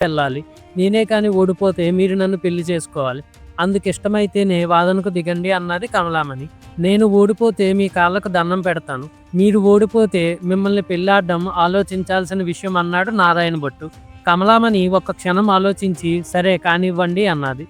వెళ్ళాలి. నేనే కానీ ఓడిపోతే మీరు నన్ను పెళ్లి చేసుకోవాలి. అందుకిష్టమైతేనే వాదనకు దిగండి అన్నది కమలామణి. నేను ఓడిపోతే మీ కాళ్ళకు దండం పెడతాను. మీరు ఓడిపోతే మిమ్మల్ని పెళ్లాడడం ఆలోచించాల్సిన విషయం అన్నాడు నారాయణ భట్టు. కమలామణి ఒక్క క్షణం ఆలోచించి సరే కానివ్వండి అన్నది.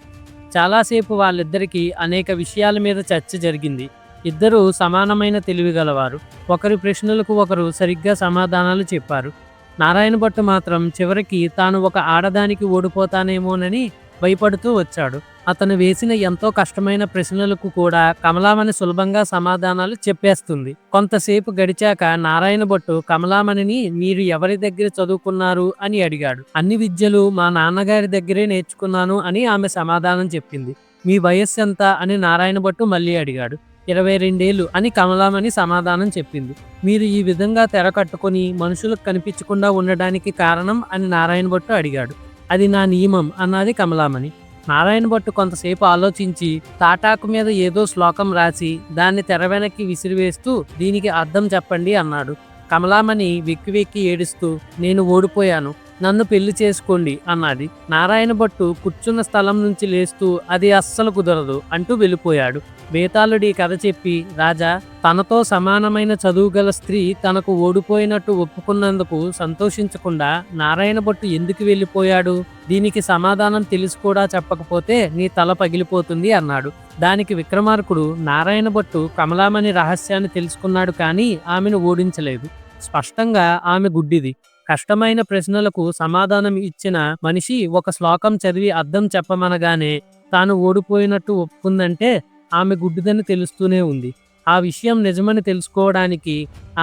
చాలాసేపు వాళ్ళిద్దరికీ అనేక విషయాల మీద చర్చ జరిగింది. ఇద్దరూ సమానమైన తెలివిగలవారు. ఒకరి ప్రశ్నలకు ఒకరు సరిగ్గా సమాధానాలు చెప్పారు. నారాయణ భట్టు మాత్రం చివరికి తాను ఒక ఆడదానికి ఓడిపోతానేమోనని భయపడుతూ వచ్చాడు. అతను వేసిన ఎంతో కష్టమైన ప్రశ్నలకు కూడా కమలామణి సులభంగా సమాధానాలు చెప్పేస్తుంది. కొంతసేపు గడిచాక నారాయణ భట్టు కమలామణిని మీరు ఎవరి దగ్గర చదువుకున్నారు అని అడిగాడు. అన్ని విద్యలు మా నాన్నగారి దగ్గరే నేర్చుకున్నాను అని ఆమె సమాధానం చెప్పింది. మీ వయస్సు ఎంత అని నారాయణ భట్టు మళ్ళీ అడిగాడు. 22 ఏళ్ళు అని కమలామణి సమాధానం చెప్పింది. మీరు ఈ విధంగా తెర కట్టుకొని మనుషులకు కనిపించకుండా ఉండడానికి కారణం అని నారాయణ భట్టు అడిగాడు. అది నా నియమం అన్నది కమలామణి. నారాయణ భట్టు కొంతసేపు ఆలోచించి తాటాకు మీద ఏదో శ్లోకం రాసి దాన్ని తెర వెనక్కి విసిరివేస్తూ దీనికి అర్థం చెప్పండి అన్నాడు. కమలామణి వెక్కి వెక్కి ఏడుస్తూ నేను ఓడిపోయాను, నన్ను పెళ్లి చేసుకోండి అన్నది. నారాయణ భట్టు కూర్చున్న స్థలం నుంచి లేస్తూ అది అస్సలు కుదరదు అంటూ వెళ్ళిపోయాడు. బేతాళుడి కథ చెప్పి రాజా తనతో సమానమైన చదువుగల స్త్రీ తనకు ఓడిపోయినట్టు ఒప్పుకున్నందుకు సంతోషించకుండా నారాయణ భట్టు ఎందుకు వెళ్ళిపోయాడు? దీనికి సమాధానం తెలిసి కూడా చెప్పకపోతే నీ తల పగిలిపోతుంది అన్నాడు. దానికి విక్రమార్కుడు నారాయణ భట్టు కమలామణి రహస్యాన్ని తెలుసుకున్నాడు కానీ ఆమెను ఓడించలేదు. స్పష్టంగా ఆమె గుడ్డిది. కష్టమైన ప్రశ్నలకు సమాధానం ఇచ్చిన మనిషి ఒక శ్లోకం చదివి అర్థం చెప్పమనగానే తాను ఓడిపోయినట్టు ఒప్పుకుందంటే ఆమె గుడ్డిదని తెలుస్తూనే ఉంది. ఆ విషయం నిజమని తెలుసుకోవడానికి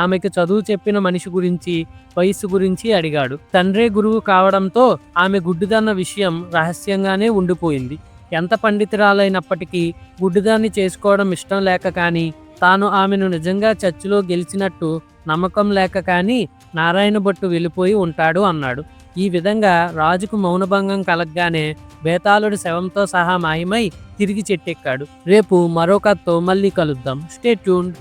ఆమెకు చదువు చెప్పిన మనిషి గురించి, వయస్సు గురించి అడిగాడు. తండ్రే గురువు కావడంతో ఆమె గుడ్డిదన్న విషయం రహస్యంగానే ఉండిపోయింది. ఎంత పండితురాలైనప్పటికీ గుడ్డిదాన్ని చేసుకోవడం ఇష్టం లేక కానీ, తాను ఆమెను నిజంగా చర్చిలో గెలిచినట్టు నమ్మకం లేక కానీ నారాయణ భట్టు వెళ్ళిపోయి ఉంటాడు అన్నాడు. ఈ విధంగా రాజుకు మౌనభంగం కలగ్గానే బేతాళుడి శవంతో సహా మాయమై తిరిగి చెట్టెక్కాడు. రేపు మరో కథతో మళ్ళీ కలుద్దాం. Stay tuned.